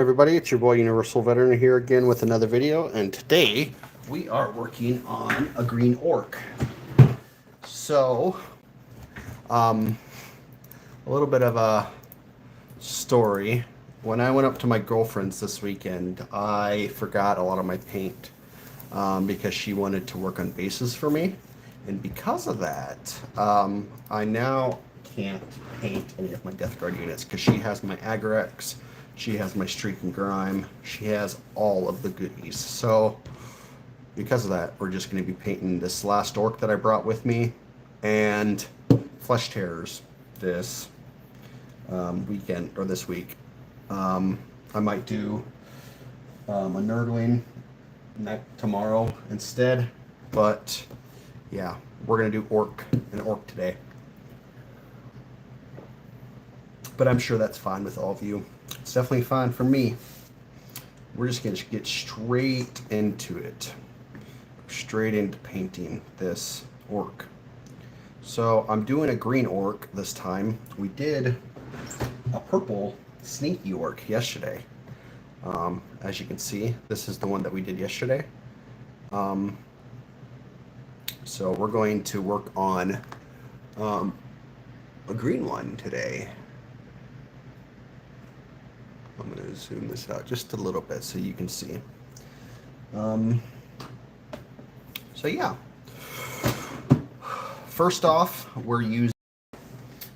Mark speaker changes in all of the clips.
Speaker 1: Everybody, it's your boy Universal Veteran here again with another video, and today we are working on a Green Ork. So, um, a little bit of a story. When I went up to my girlfriend's this weekend, I forgot a lot of my paint because she wanted to work on bases for me, and because of that, I now can't paint any of my Death Guard units because she has my Agrex. She has my Streak and Grime. She has all of the goodies. So, because of that, we're just going to be painting this last Ork that I brought with me and Flesh Terrors this weekend, or this week. I might do a Nerdling tomorrow instead. But, yeah, we're going to do an Ork today. But I'm sure that's fine with all of you. It's definitely fine for me. We're just going to get straight into it. Straight into painting this Ork. So I'm doing a Green Ork this time. We did a purple Sneaky Ork yesterday. As you can see, this is the one that we did yesterday. So we're going to work on a green one today. I'm going to zoom this out just a little bit so you can see. So yeah. First off, we're using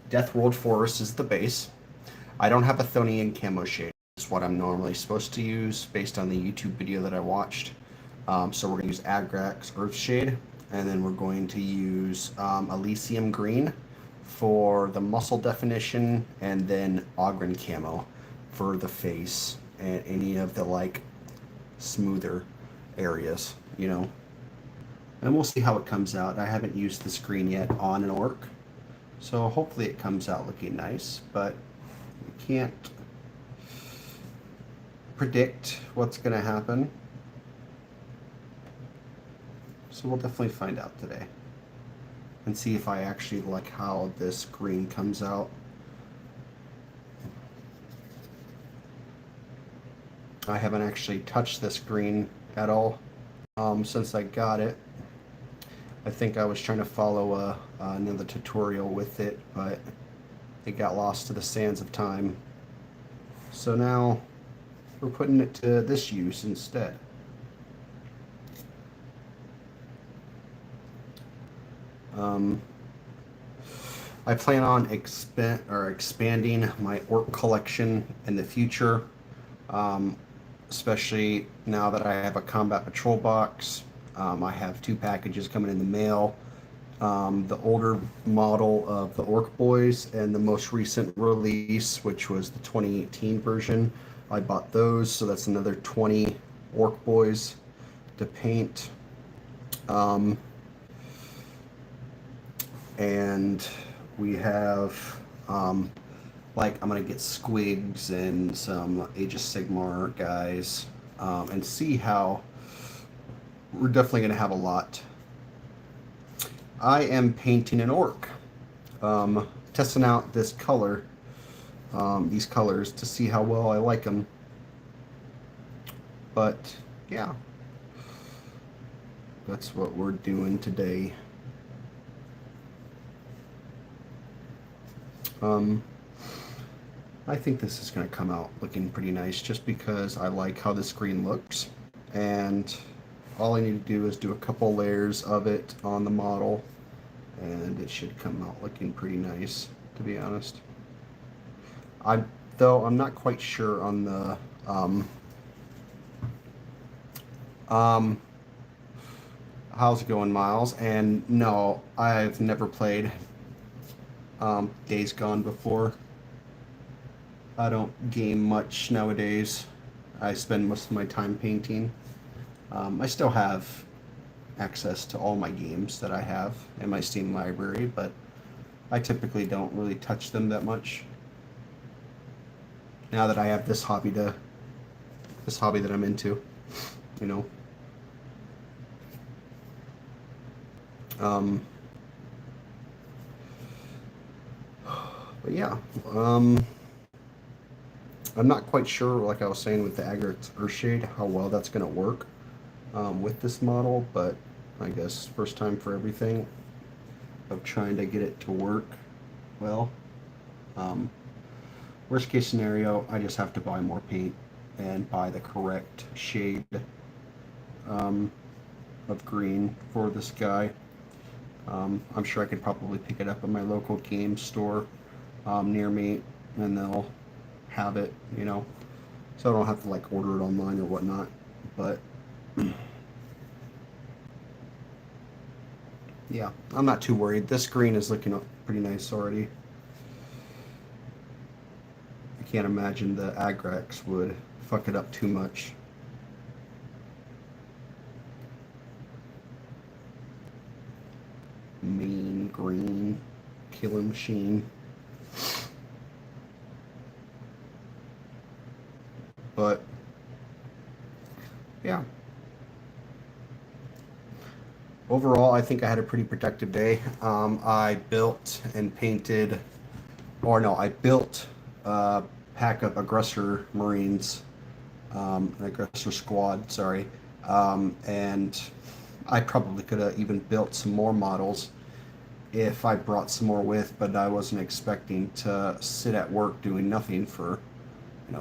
Speaker 1: Death World Forest as the base. I don't have a Thonian camo shade. It's what I'm normally supposed to use based on the YouTube video that I watched. So we're going to use Agrax Earth Shade, and then we're going to use Elysium Green for the muscle definition, and then Ogren Camo for the face and any of the like smoother areas, you know. And we'll see how it comes out. I haven't used this green yet on an Ork, so hopefully it comes out looking nice, but we can't predict what's going to happen. So we'll definitely find out today and see if I actually like how this green comes out. I haven't actually touched this green at all since I got it. I think I was trying to follow another tutorial with it, but it got lost to the sands of time. So now we're putting it to this use instead. I plan on expanding my Ork collection in the future. Especially now that I have a combat patrol box. I have 2 packages coming in the mail. The older model of the Ork Boys and the most recent release, which was the 2018 version. I bought those, so that's another 20 Ork Boys to paint. And we have like, I'm going to get Squigs and some Age of Sigmar guys and see how we're definitely going to have a lot. I am painting an Ork, testing out this color, these colors to see how well I like them. But yeah, that's what we're doing today. I think this is going to come out looking pretty nice just because I like how this green looks, and all I need to do is do a couple layers of it on the model and it should come out looking pretty nice, to be honest. Though I'm not quite sure on the how's it going, Miles? And no, I've never played Days Gone before. I don't game much nowadays. I spend most of my time painting. I still have access to all my games that I have in my Steam library, but I typically don't really touch them that much. Now that I have this hobby that I'm into, you know. But yeah, I'm not quite sure, like I was saying with the Agric Earthshade, how well that's going to work with this model, but I guess first time for everything of trying to get it to work well. Um, Worst case scenario, I just have to buy more paint and buy the correct shade um, of green for this guy. I'm sure I could probably pick it up at my local game store near me, and they'll have it, you know, so I don't have to like order it online or whatnot. But yeah, I'm not too worried. This green is looking pretty nice already. I can't imagine the Agrax would fuck it up too much. Mean green killing machine. But yeah, overall, I think I had a pretty productive day. I built and painted, or no, I built a pack of aggressor marines, an aggressor squad, sorry, and I probably could have even built some more models if I brought some more with, but I wasn't expecting to sit at work doing nothing for,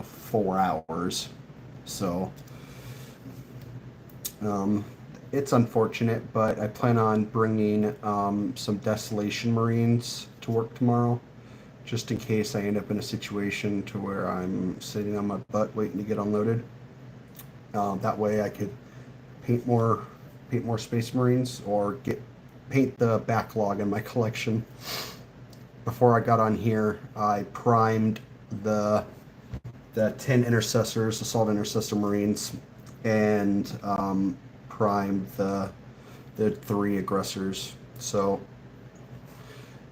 Speaker 1: 4 hours. So um, it's unfortunate, but I plan on bringing some Desolation Marines to work tomorrow, just in case I end up in a situation to where I'm sitting on my butt waiting to get unloaded. That way, I could paint more, Space Marines, or paint the backlog in my collection. Before I got on here, I primed the 10 intercessors, assault intercessor marines, and primed the 3 aggressors. So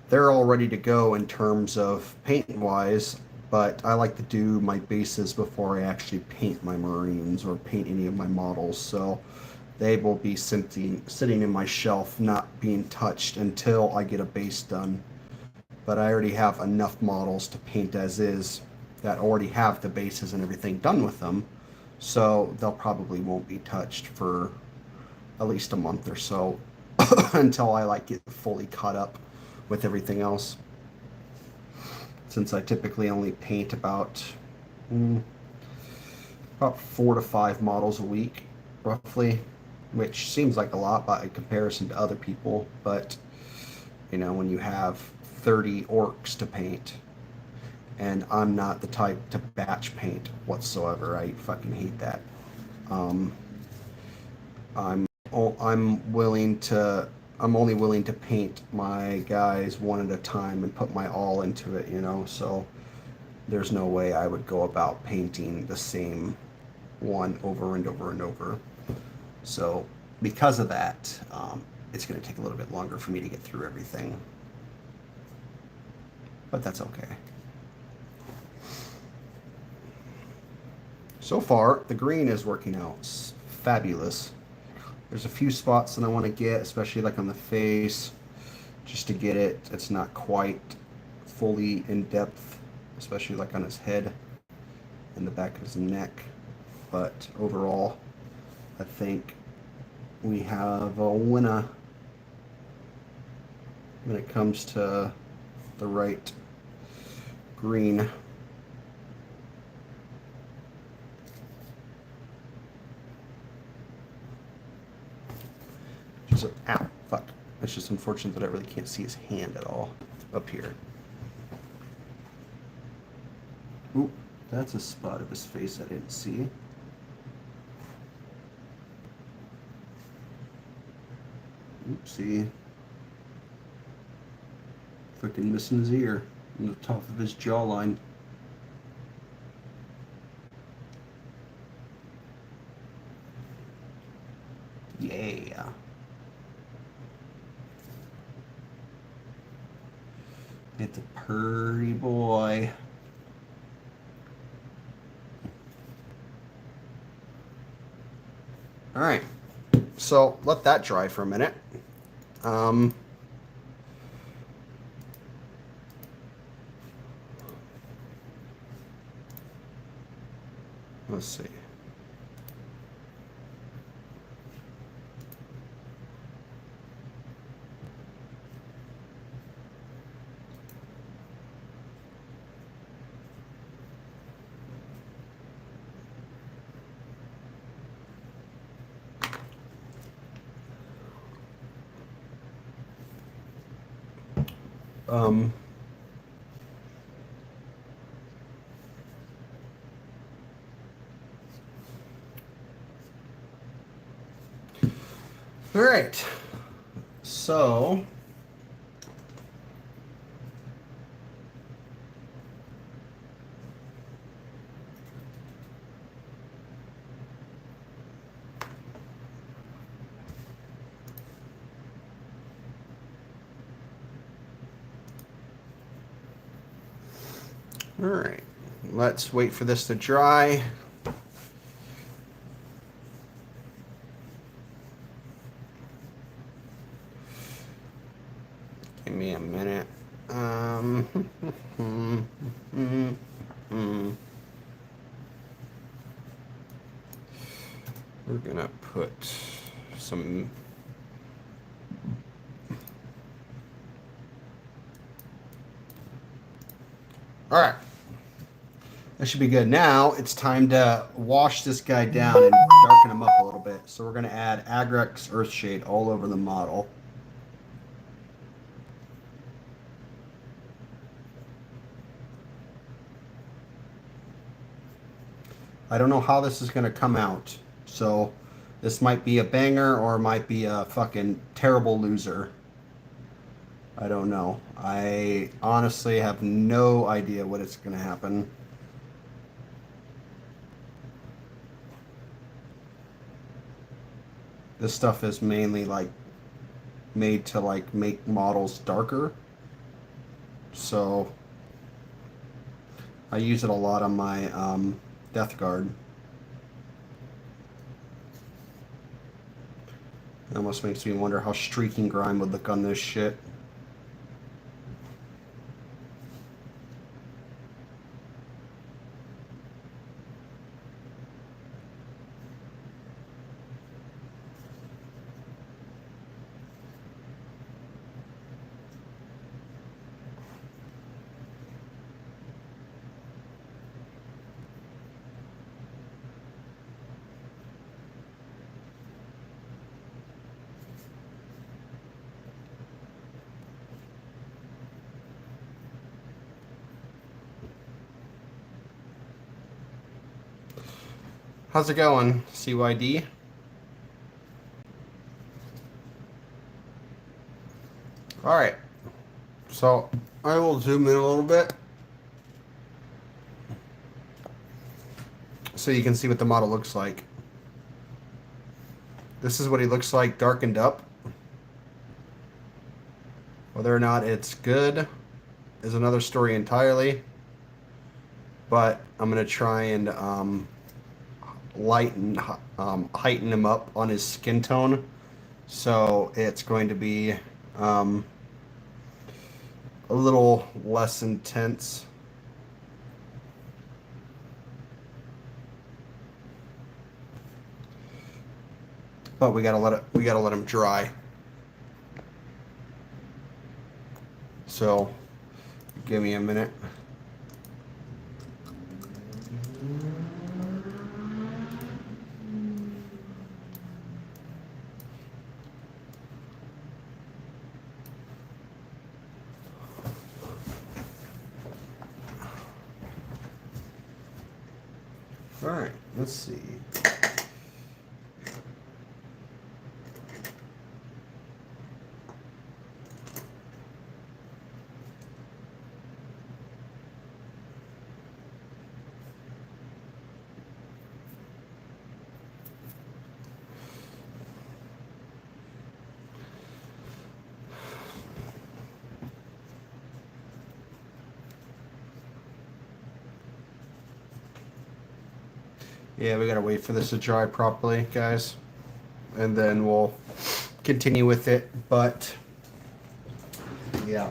Speaker 1: they're all ready to go in terms of paint wise, but I like to do my bases before I actually paint my marines or paint any of my models. So they will be sitting in my shelf, not being touched until I get a base done. But I already have enough models to paint as is that already have the bases and everything done with them, so they'll probably won't be touched for at least a month or so until I like get fully caught up with everything else. Since I typically only paint about 4 to 5 models a week, roughly, which seems like a lot by comparison to other people, but when you have 30 orcs to paint, and I'm not the type to batch paint whatsoever. I fucking hate that. I'm I'm only willing to paint my guys one at a time and put my all into it, so there's no way I would go about painting the same one over and over and over. So because of that, it's going to take a little bit longer for me to get through everything, but that's okay. So far, the green is working out fabulous. There's a few spots that I want to get, especially like on the face, just to get it. It's not quite fully in depth, especially like on his head and the back of his neck. But overall, I think we have a winner when it comes to the right green. Ow, fuck. It's just unfortunate that I really can't see his hand at all up here. Ooh, that's a spot of his face I didn't see. Oopsie. Fucking missing his ear on the top of his jawline. Yeah. It's a purty boy. All right, so let that dry for a minute. Let's see. Um, all right. So, all right. Let's wait for this to dry. Give me a minute. We're gonna put some. All right. That should be good. Now it's time to wash this guy down and darken him up a little bit. So we're gonna add Agrex Earthshade all over the model. I don't know how this is going to come out. So this might be a banger or it might be a fucking terrible loser. I don't know. I honestly have no idea what it's going to happen. This stuff is mainly like made to like make models darker. So I use it a lot on my Death Guard. It almost makes me wonder how streaking grime would look on this shit. How's it going, CYD? All right, so I will zoom in a little bit so you can see what the model looks like. This is what he looks like darkened up. Whether or not it's good is another story entirely, but I'm going to try and heighten him up on his skin tone, so it's going to be a little less intense. But we gotta let him dry. So give me a minute. All right, let's see. Yeah, we gotta wait for this to dry properly, guys, and then we'll continue with it. But yeah,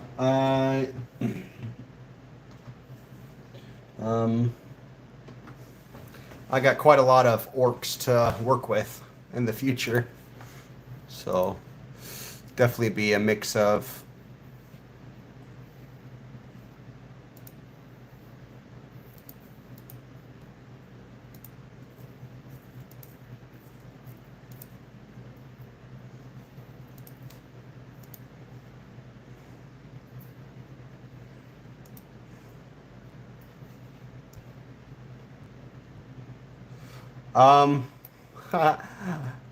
Speaker 1: I got quite a lot of orcs to work with in the future. So definitely be a mix of. Um,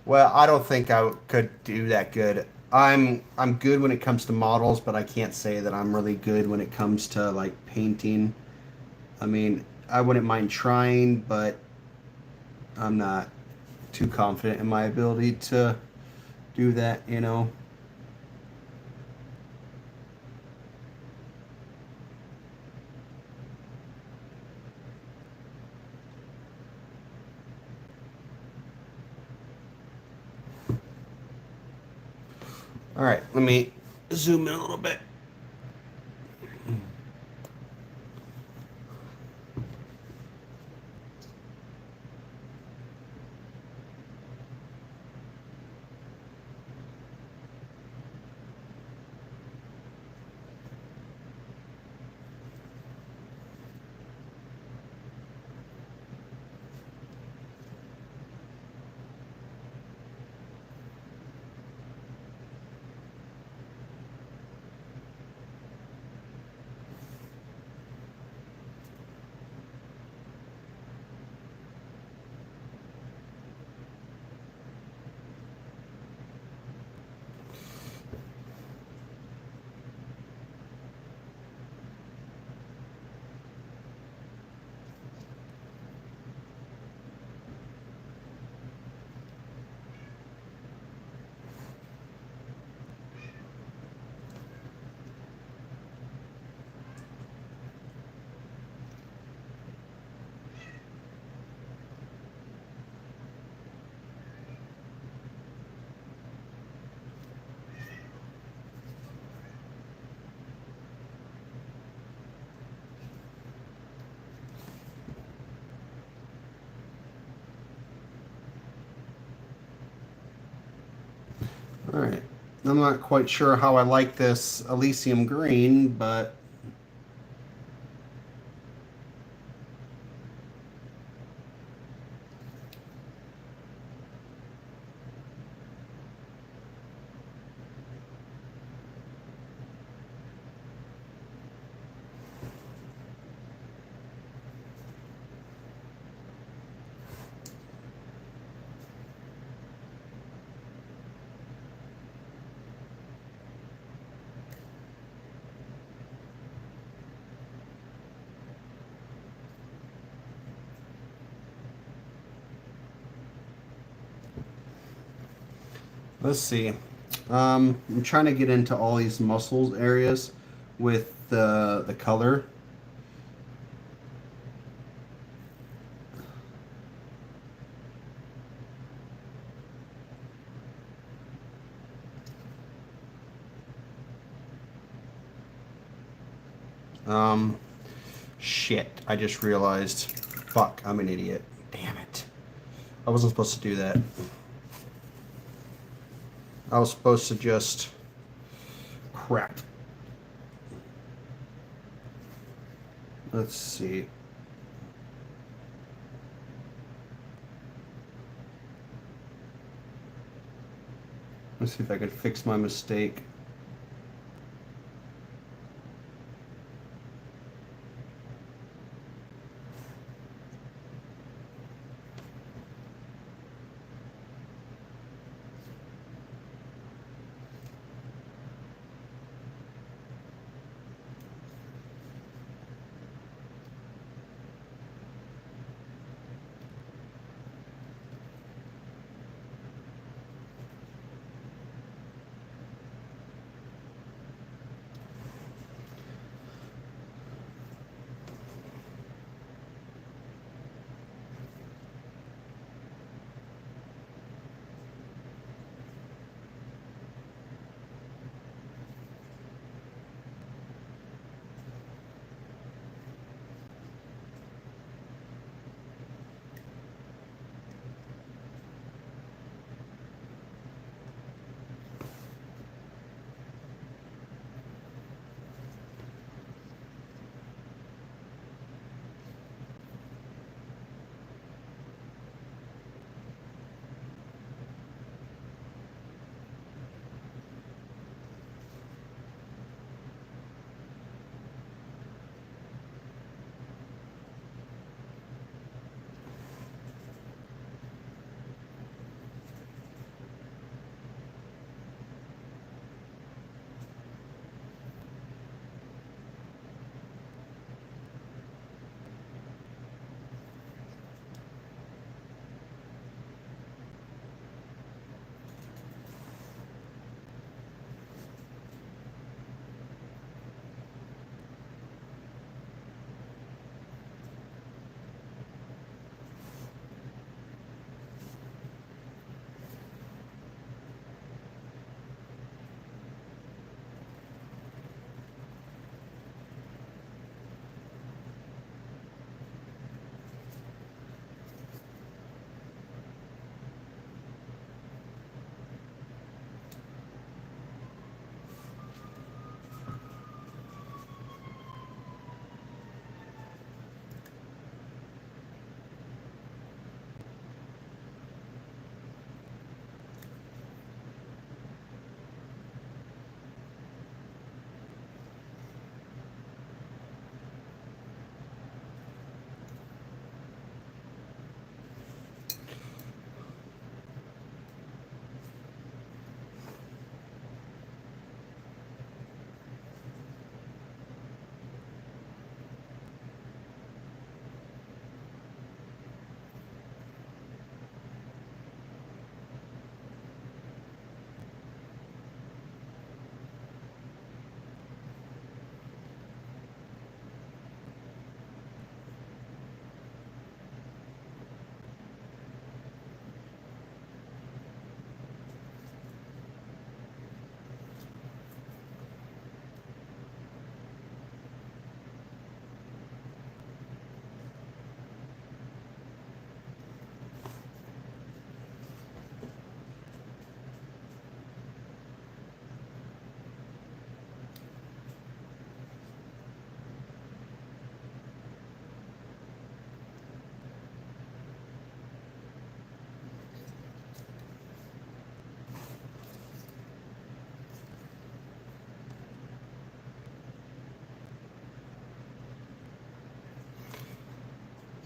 Speaker 1: well, I don't think I could do that good. I'm good when it comes to models, but I can't say that I'm really good when it comes to like painting. I mean, I wouldn't mind trying, but I'm not too confident in my ability to do that, you know. All right, let me zoom in a little bit. All right. I'm not quite sure how I like this Elysium green, but let's see. I'm trying to get into all these muscles areas with the color. Um, shit. I just realized. Fuck, I'm an idiot. Damn it. I wasn't supposed to do that. I was supposed to just. Crap. Let's see. Let's see if I can fix my mistake.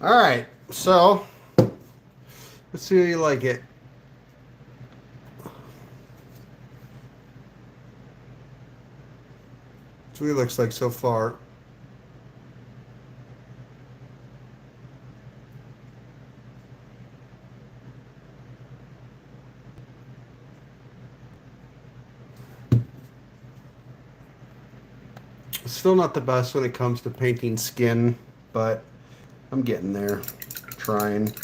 Speaker 1: All right, so let's see how you like it. That's what it looks like so far. Still not the best when it comes to painting skin, but I'm getting there. Trying.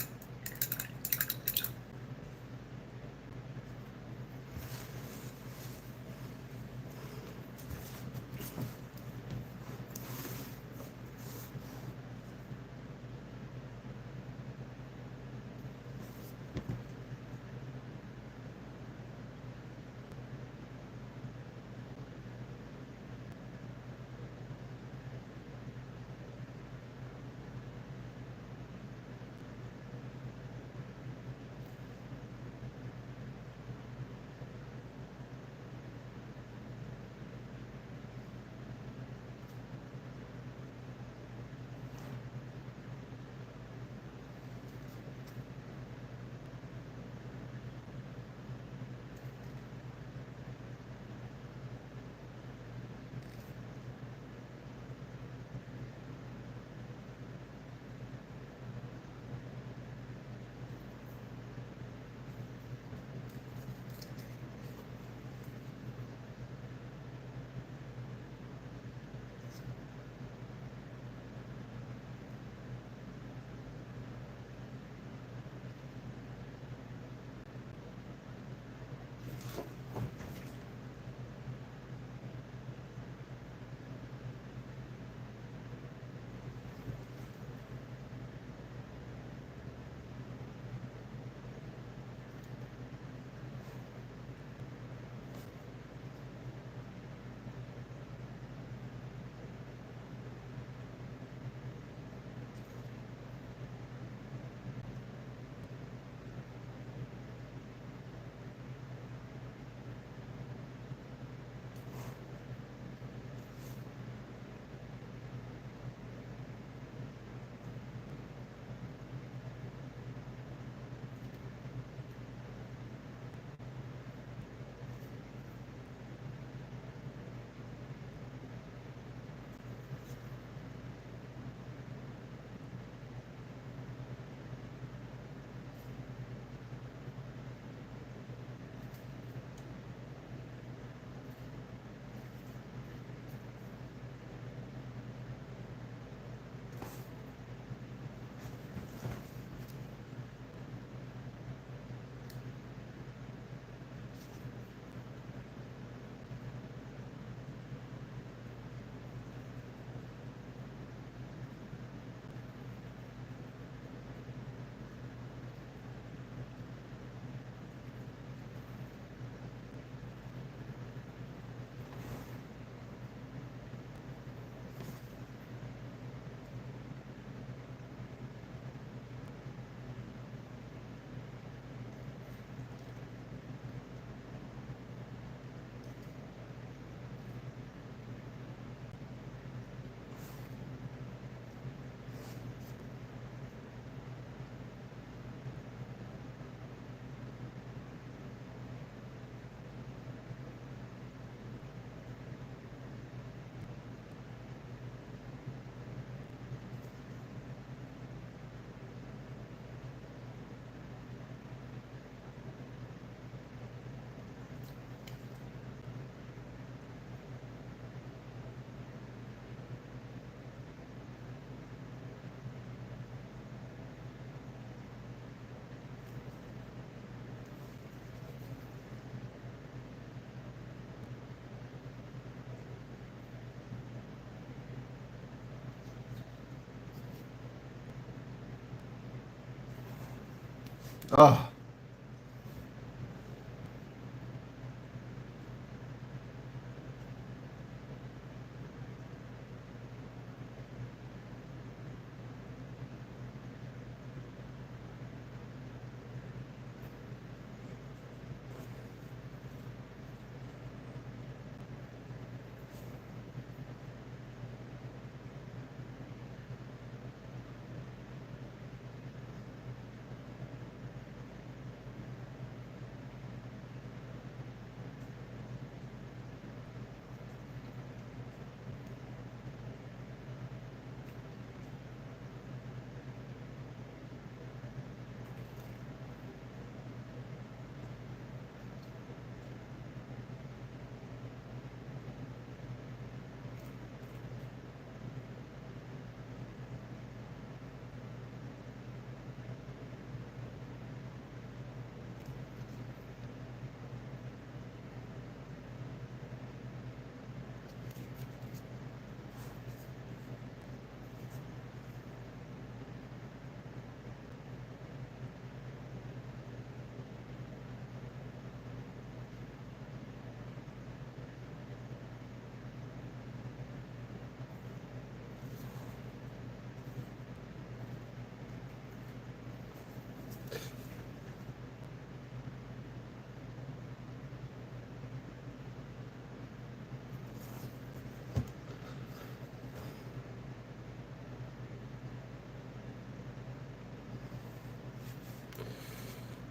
Speaker 1: Oh,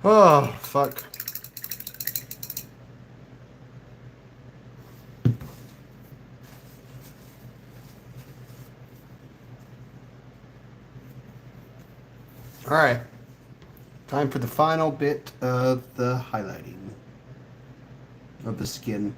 Speaker 1: Oh, fuck. All right. Time for the final bit of the highlighting of the skin.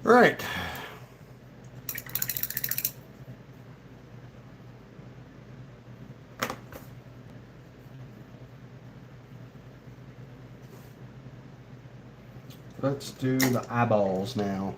Speaker 1: All right. Let's do the eyeballs now.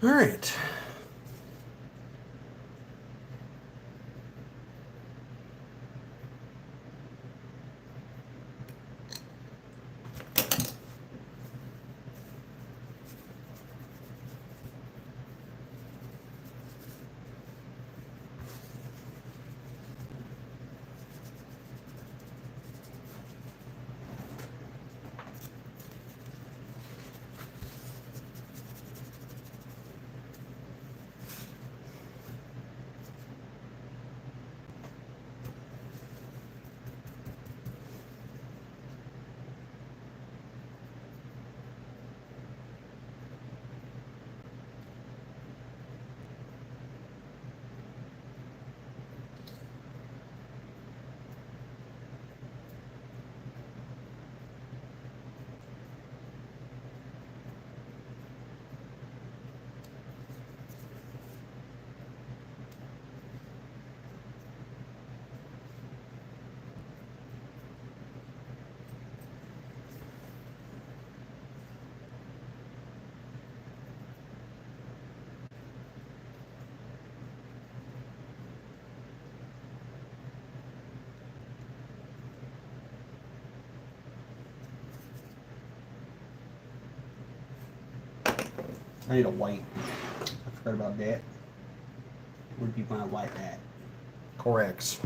Speaker 1: All right. I need a white. I forgot about that. Would be my white hat. Correct.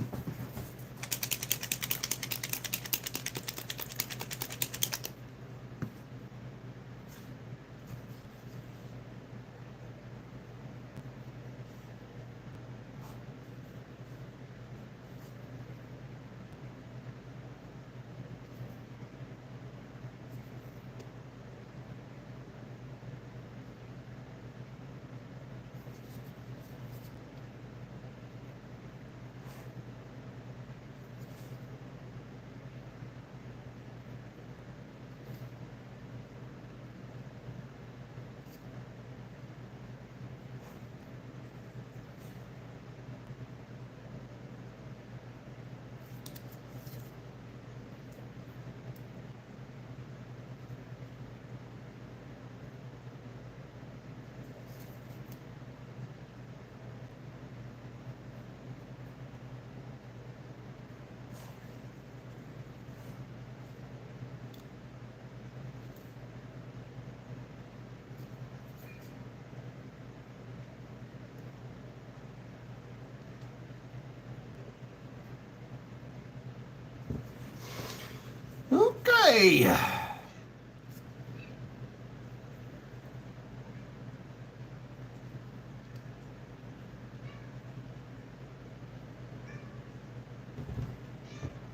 Speaker 1: Okay.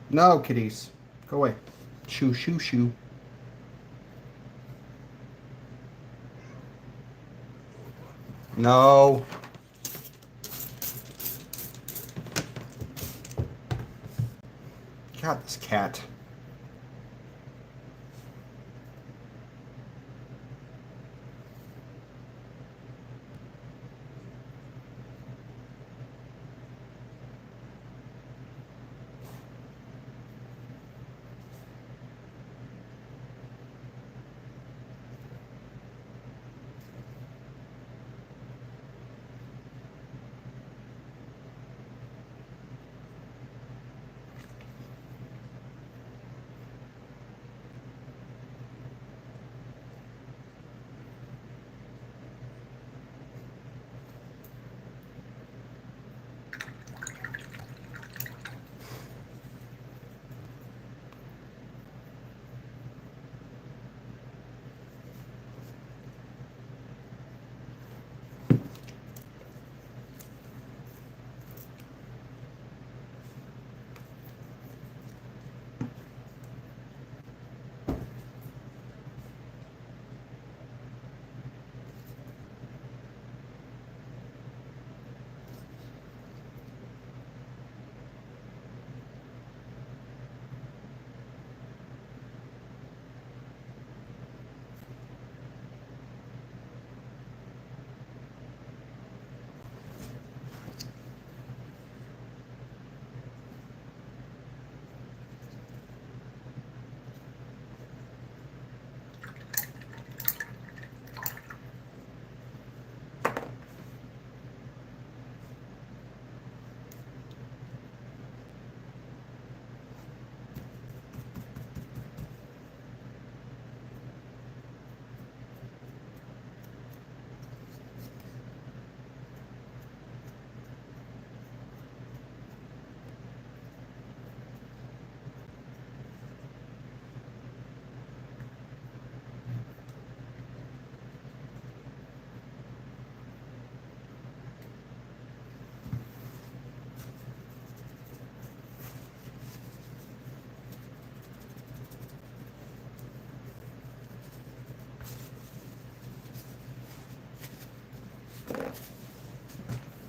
Speaker 1: No, kitties. Go away. Shoo, shoo, shoo. No. God, this cat.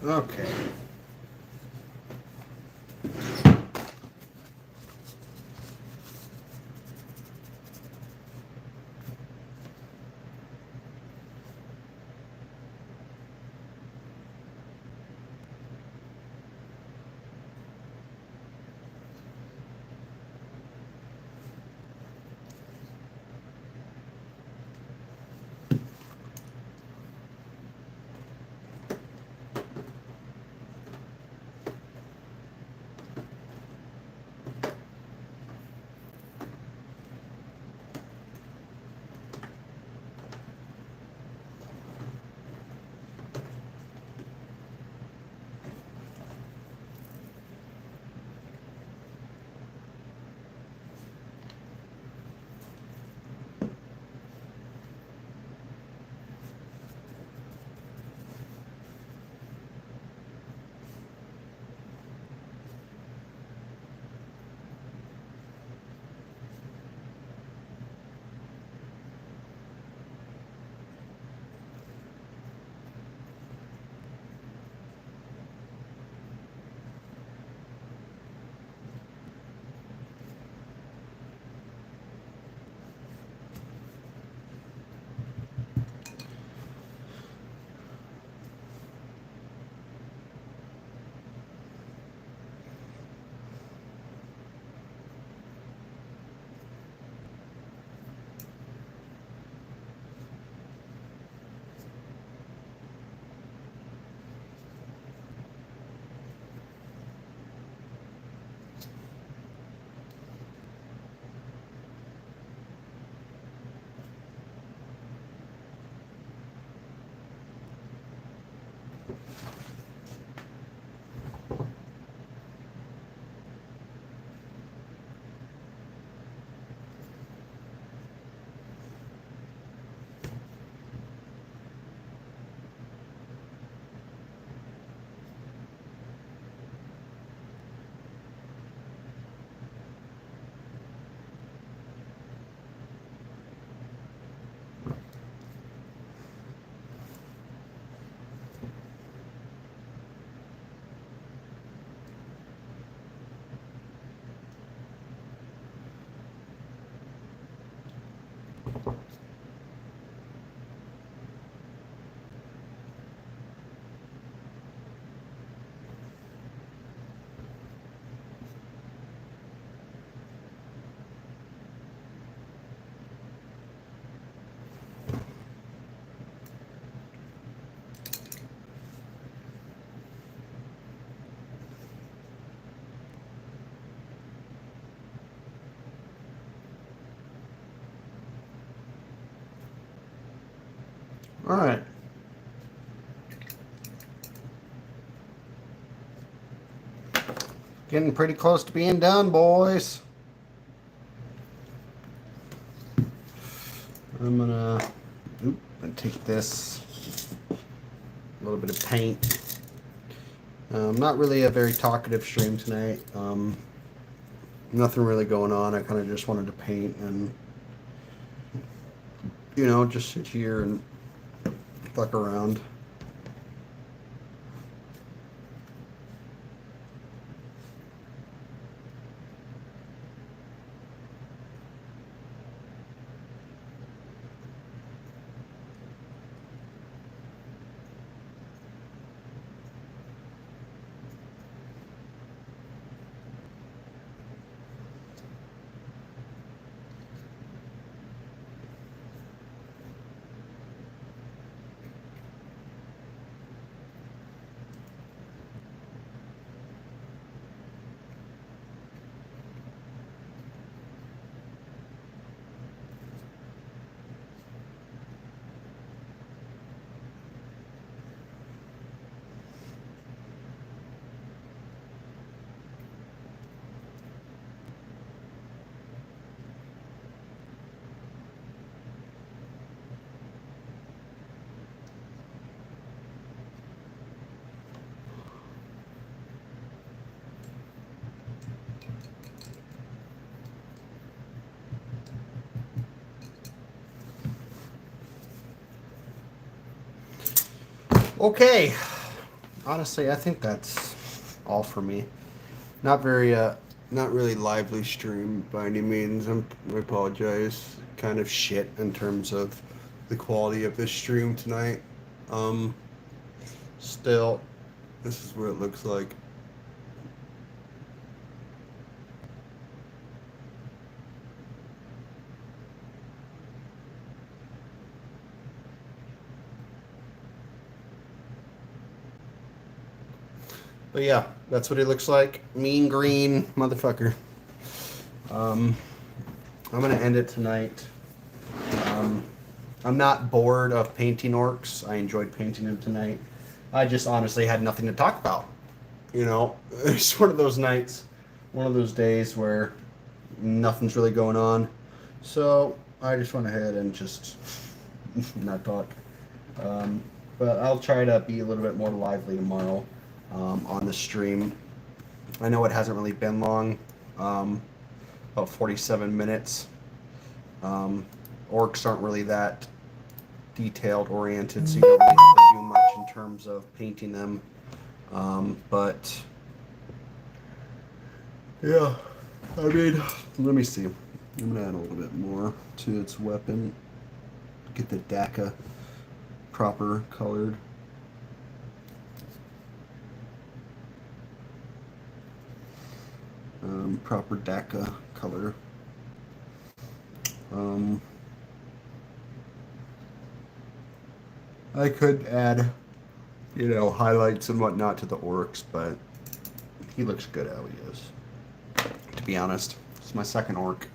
Speaker 1: Okay. All right. Getting pretty close to being done, boys. I'm gonna take this, a little bit of paint. Not really a very talkative stream tonight. Nothing really going on. I kind of just wanted to paint and, just sit here and fuck around. Okay, honestly, I think that's all for me. Not very, not really lively stream by any means. I apologize. Kind of shit in terms of the quality of this stream tonight. Um, Still, this is what it looks like. But yeah, that's what it looks like. Mean green motherfucker. Um, I'm gonna end it tonight. Um, I'm not bored of painting orcs. I enjoyed painting them tonight. I just honestly had nothing to talk about. You know, it's one of those nights, one of those days where nothing's really going on. So I just went ahead and just not talk. Um, but I'll try to be a little bit more lively tomorrow on the stream. I know it hasn't really been long, about 47 minutes. Um, Orcs aren't really that detailed oriented, so you don't really have to do much in terms of painting them. But yeah, I mean, let me see. I'm gonna add a little bit more to its weapon. Get the DACA proper colored. Proper DACA color. I could add, you know, highlights and whatnot to the orcs, but he looks good how he is. To be honest, it's my second orc.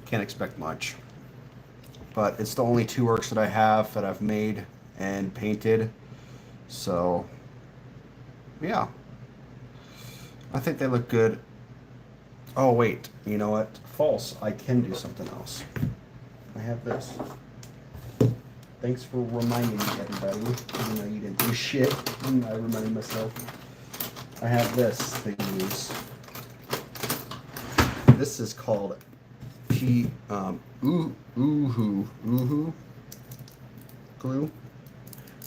Speaker 1: Can't expect much. But it's the only two orcs that I have that I've made and painted. So, yeah. I think they look good. Oh, wait. You know what? False. I can do something else. I have this. Thanks for reminding me, everybody. Even though you didn't do shit, I reminded myself. I have this to use. This is called Oohoo glue.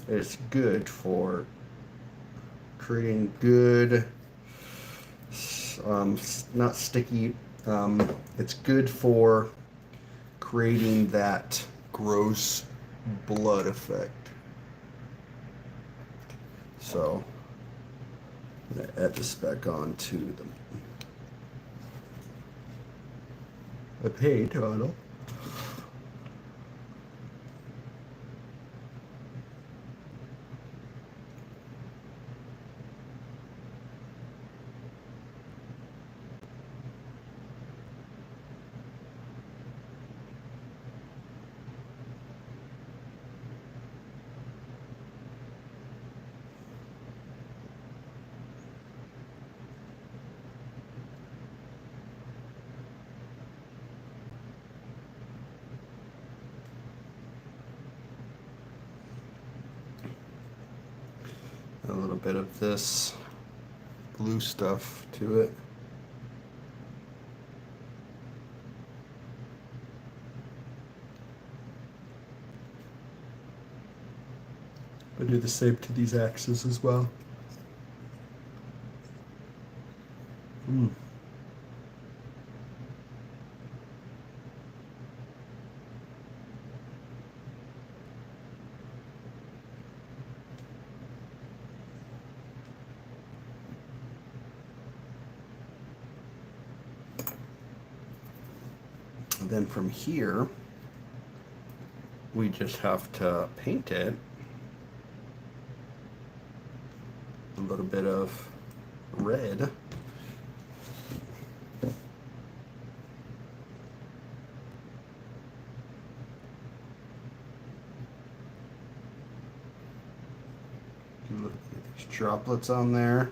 Speaker 1: It's good for creating good, not sticky. It's good for creating that gross blood effect. So I'm gonna add this back on to the paint tunnel. A little bit of this blue stuff to it. I do the same to these axes as well. And then from here, we just have to paint it. A little bit of red. Look at these droplets on there.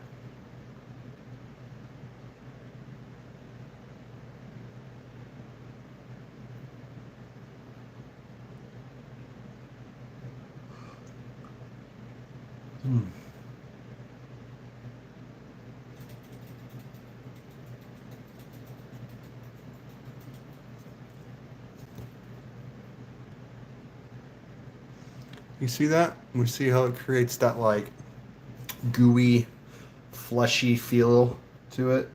Speaker 1: You see that? We see how it creates that like gooey, fleshy feel to it.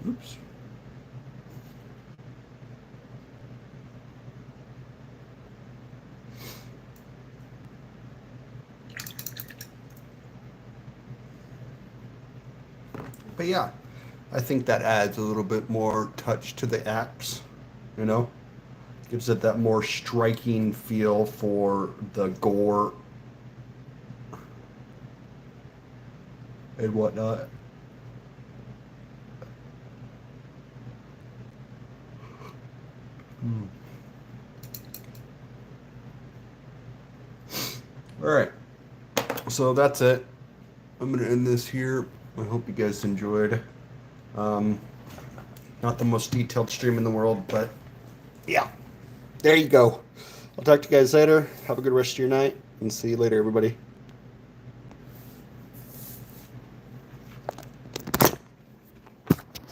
Speaker 1: Oops. But yeah, I think that adds a little bit more touch to the axe, you know? Gives it that more striking feel for the gore and whatnot. All right, so that's it. I'm gonna end this here. I hope you guys enjoyed. Um, Not the most detailed stream in the world, but yeah, there you go. I'll talk to you guys later. Have a good rest of your night, and see you later, everybody.